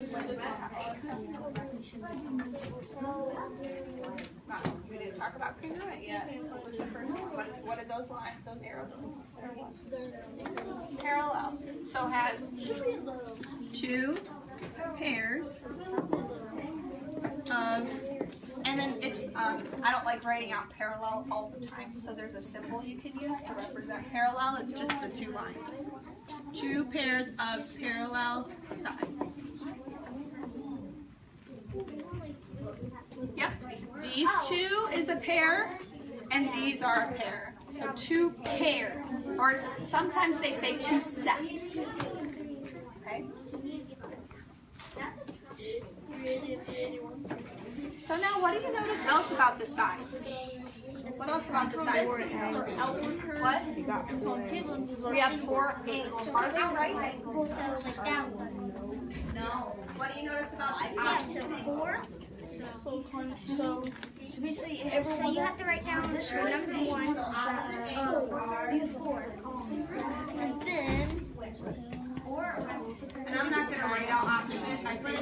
We didn't talk about congruent yet. What was the first one? What are those lines, those arrows? Parallel. So has two pairs of, and then it's, I don't like writing out parallel all the time, so there's a symbol you can use to represent parallel. It's just the two lines. Two pairs of parallel sides. Yep. These two is a pair, and these are a pair. So two pairs, or sometimes they say two sets. Okay. So now, what do you notice else about the sides? What else about the sides? What? We have 4 angles. Are they right angles? So like that one. No. What do you notice about the Yeah, so 4. So basically, so you have to write down this for number 1. Use 4. And then. And I'm not going to write out opposite. I say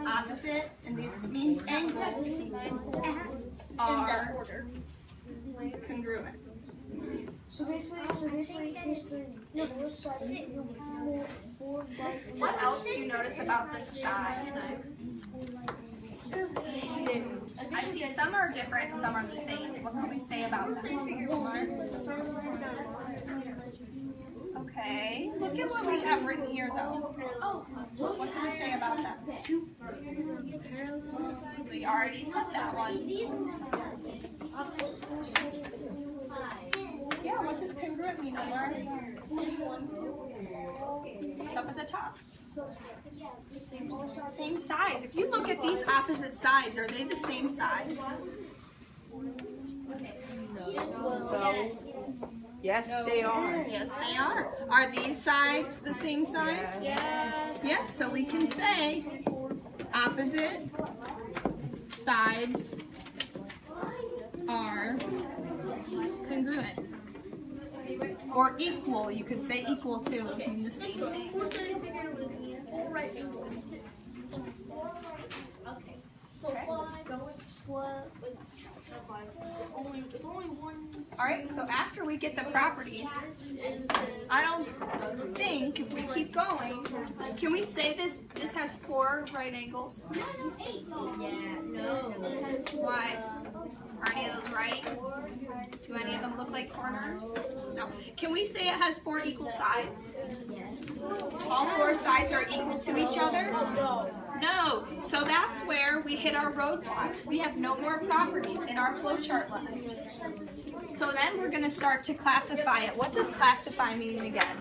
opposite, and this means angles are congruent. So basically, What else do you notice about the sides? I see some are different, some are the same. What can we say about them? Okay, look at what we have written here though. What can we say about them? We already said that one. Yeah, what does congruent mean, Omar? It's up at the top. Same size. If you look at these opposite sides, are they the same size? Yes, they are. Yes, they are. Are these sides the same size? Yes. Yes, so we can say opposite sides are congruent. Or equal. You could say equal too. It means the same thing. It's only one. Alright, so after we get the properties, I don't think, if we keep going, can we say this has 4 right angles? Yeah, no. Why? Are any of those right? Do any of them look like corners? No. Can we say it has 4 equal sides? All 4 sides are equal to each other? No. So that's where we hit our roadblock. We have no more properties in our flowchart left. So then we're going to start to classify it. What does classify mean again,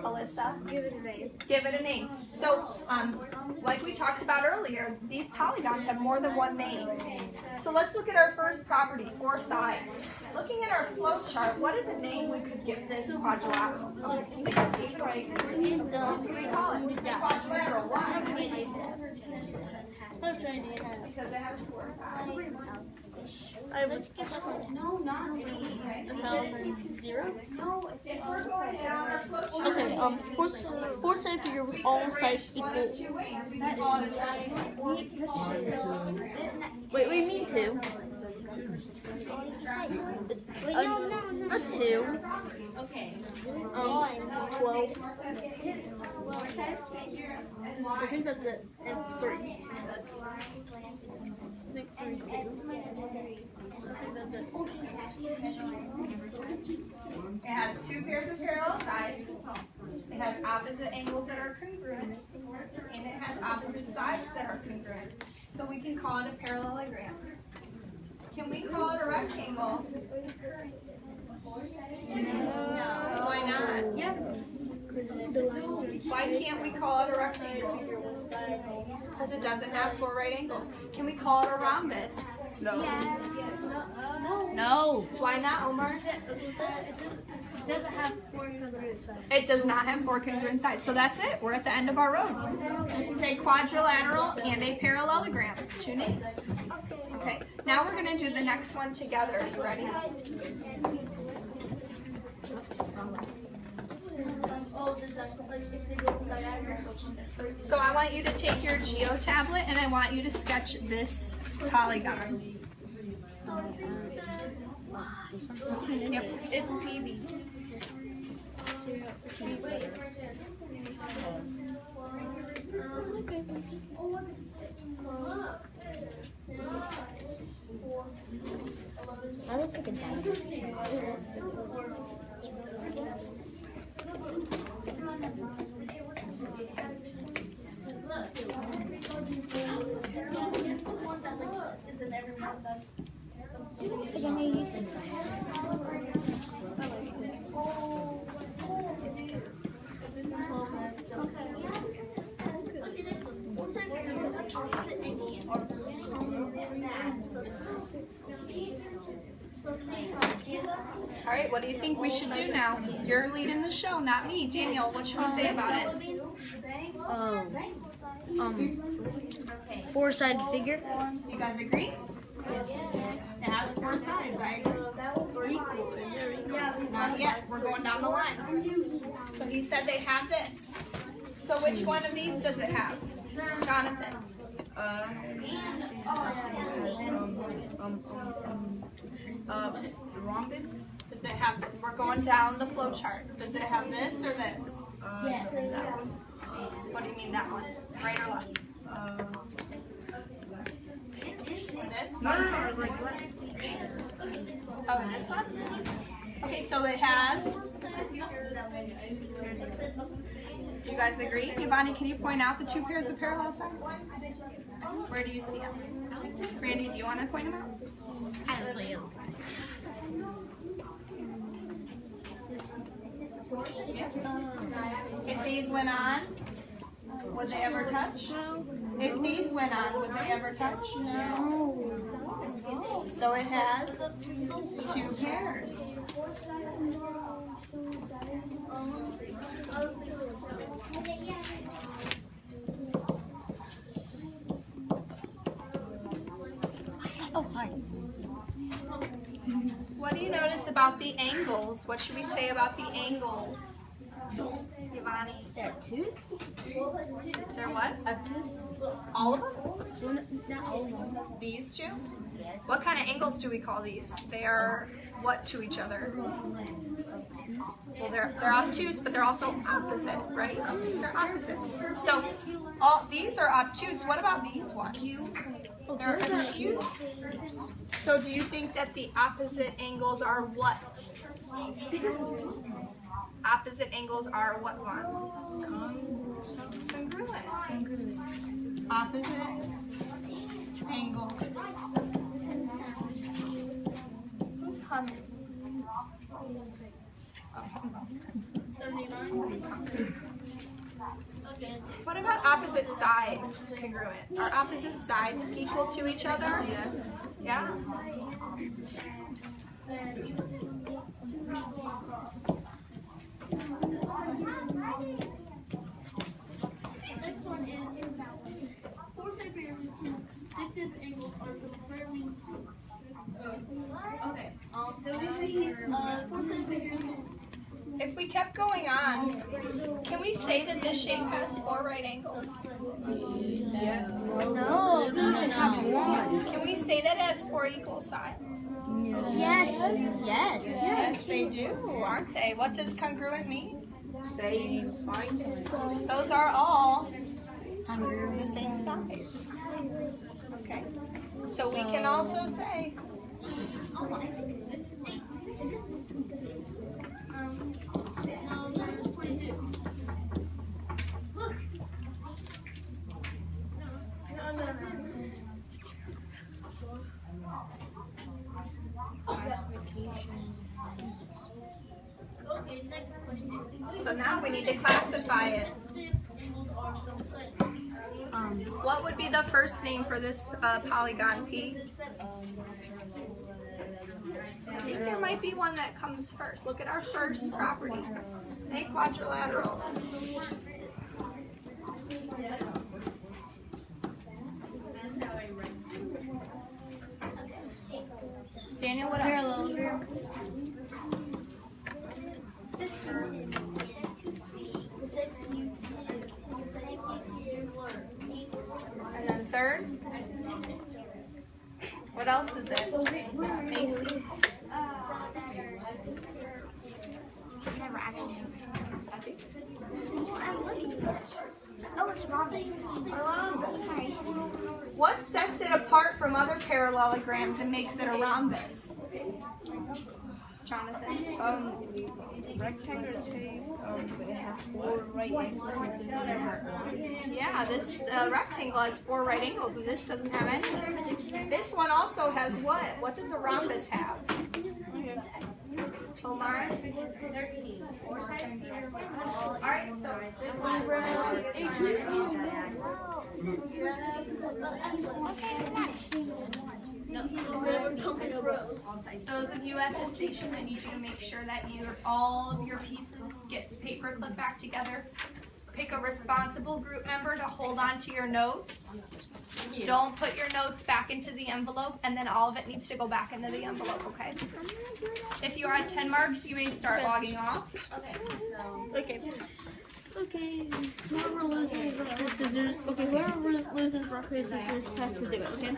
Alyssa? Give it a name. Give it a name. So, like we talked about earlier, these polygons have more than one name. So let's look at our first property, 4 sides. Looking at our flow chart, what is a name we could give this quadrilateral? What can we call it? Quadrilateral. Why? Because it has 4 sides. Let's give it No, not me. 0. No, if we're going down our flow chart. Okay, 4 side figure with all sides equal. Wait, we mean 2. Wait, no. Not 2. Okay. 12. I think that's it. And 3. I think 3 too. I think that's it. It has 2 pairs of parallel sides. It has opposite angles that are congruent. And it has opposite sides that are congruent. So we can call it a parallelogram. Can we call it a rectangle? No. Why not? Why can't we call it a rectangle? Because it doesn't have 4 right angles. Can we call it a rhombus? No. No. Why not, Omar? It doesn't have 4 congruent sides. It does not have 4 congruent sides. So that's it. We're at the end of our road. This is a quadrilateral and a parallelogram. 2 names. Okay. Now we're going to do the next one together. Are you ready? So I want you to take your Geo tablet and I want you to sketch this polygon. Yep. It's PB. That looks like a diamond. All right, what do you think we should do now? You're leading the show, not me. Daniel, what should we say about it? Four-sided figure. You guys agree? It has 4 sides, I agree. Not yet, we're going down the line. So he said they have this. So which one of these does it have? Jonathan? Rhombus? Does it have, we're going down the flow chart. Does it have this or this? What do you mean that one? Right or left? This one? Oh, this one? Okay, so it has. Do you guys agree? Ivani, can you point out the 2 pairs of parallel sides? Where do you see them? Randy, do you want to point them out? If these went on, would they ever touch? If these went on, would they ever touch? No. So it has 2 pairs. Oh, hi. What do you notice about the angles? What should we say about the angles? Ivani? They're obtuse? They're what? Obtuse? All of them? Well, not all of them. These 2? Yes. What kind of angles do we call these? They are what to each other? Well, they're obtuse, but they're also opposite, right? They're opposite. So all these are obtuse. What about these ones? They're acute. So do you think that the opposite angles are what? Opposite angles are what one? Congruent. Opposite angles. Who's humming? What about opposite sides congruent? Are opposite sides equal to each other? Yeah? Next one is 4-sided figures whose distinctive angles are so fairly. Okay. So we see 4-sided figures. If we kept going on, can we say that this shape has 4 right angles? No. Can we say that it has 4 equal sides? Yes. Yes. Yes, they do, aren't they? What does congruent mean? Same. Those are all the same size. Okay. So we can also say Okay, next question. so now we need to classify it. What would be the first name for this polygon, P? I think there might be one that comes first. Look at our first property. A quadrilateral. Daniel, what else? What else is it? Macy. Never actually. Oh, it's rhombus. What sets it apart from other parallelograms and makes it a rhombus? Jonathan? Rectangular taste, but it has 4 right angles within it. Yeah, this rectangle has 4 right angles and this doesn't have any. This one also has what? What does a rhombus have? Omar? 13. Alright, so this one's those of you at the station, I need you to make sure that all of your pieces get paper clipped back together. Pick a responsible group member to hold on to your notes. Don't put your notes back into the envelope, and then all of it needs to go back into the envelope, okay? If you are at 10 marks, you may start logging off. Okay. Okay. Whoever loses rock, paper, scissors. Okay, whoever loses rock, paper, scissors has to do it, okay?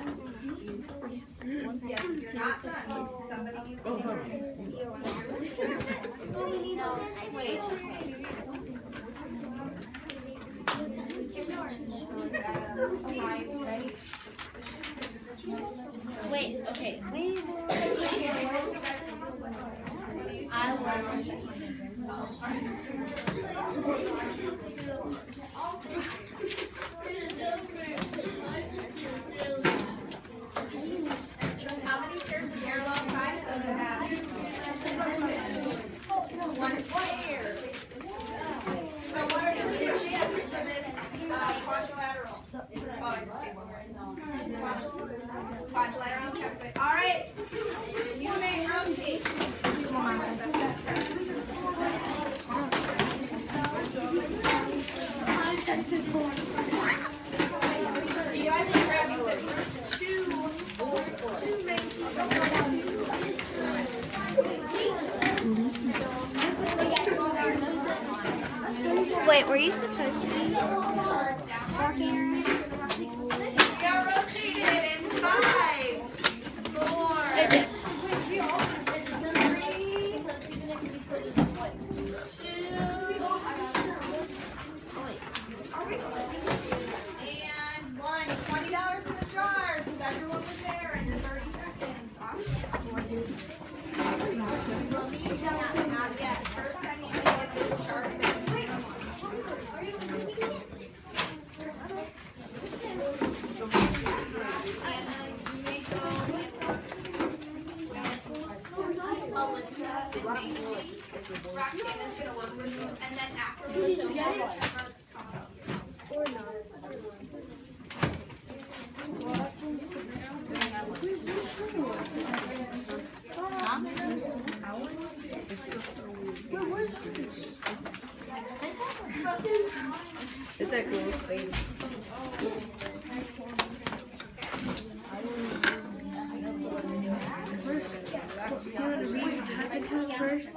Yes, you're not done. Somebody needs to Wait. Wait, okay. I will. How many pairs of parallel sides does it have? 1 pair. So what are your shapes for this quadrilateral? Quadrilateral check. All right. You may rotate. You guys are grabbing the 2 Wait, were you supposed to be walking around? We are rotated in 5, 4, 3, 2, and 1. $20 in the jar because everyone was there in 30 seconds. Awesome. We'll need to not yet. First, I need to get this chart down. Melissa and Macy. Roxanne is going to work with you. And then after Melissa, we'll have Trevor come up. Or not. It's like a little baby. First.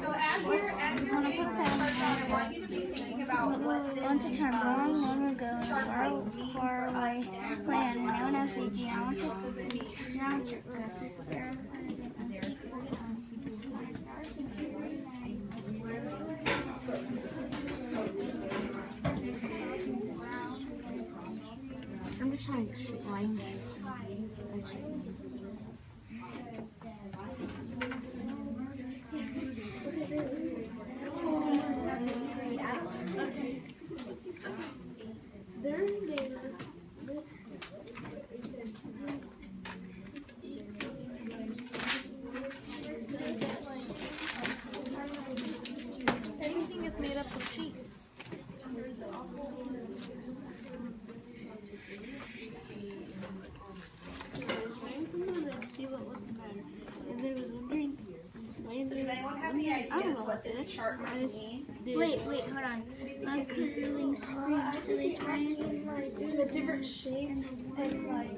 So as you're doing this chart out, I want you to be thinking about what this Once a time, long ago, in a far away land known as the geometric I'm just trying to shoot lines. Everything is made up of sheets. See what was the matter. And there was a drink. So does anyone have any ideas what this chart might mean? Wait, hold on. I'm curling screams, so they spray The different shapes and like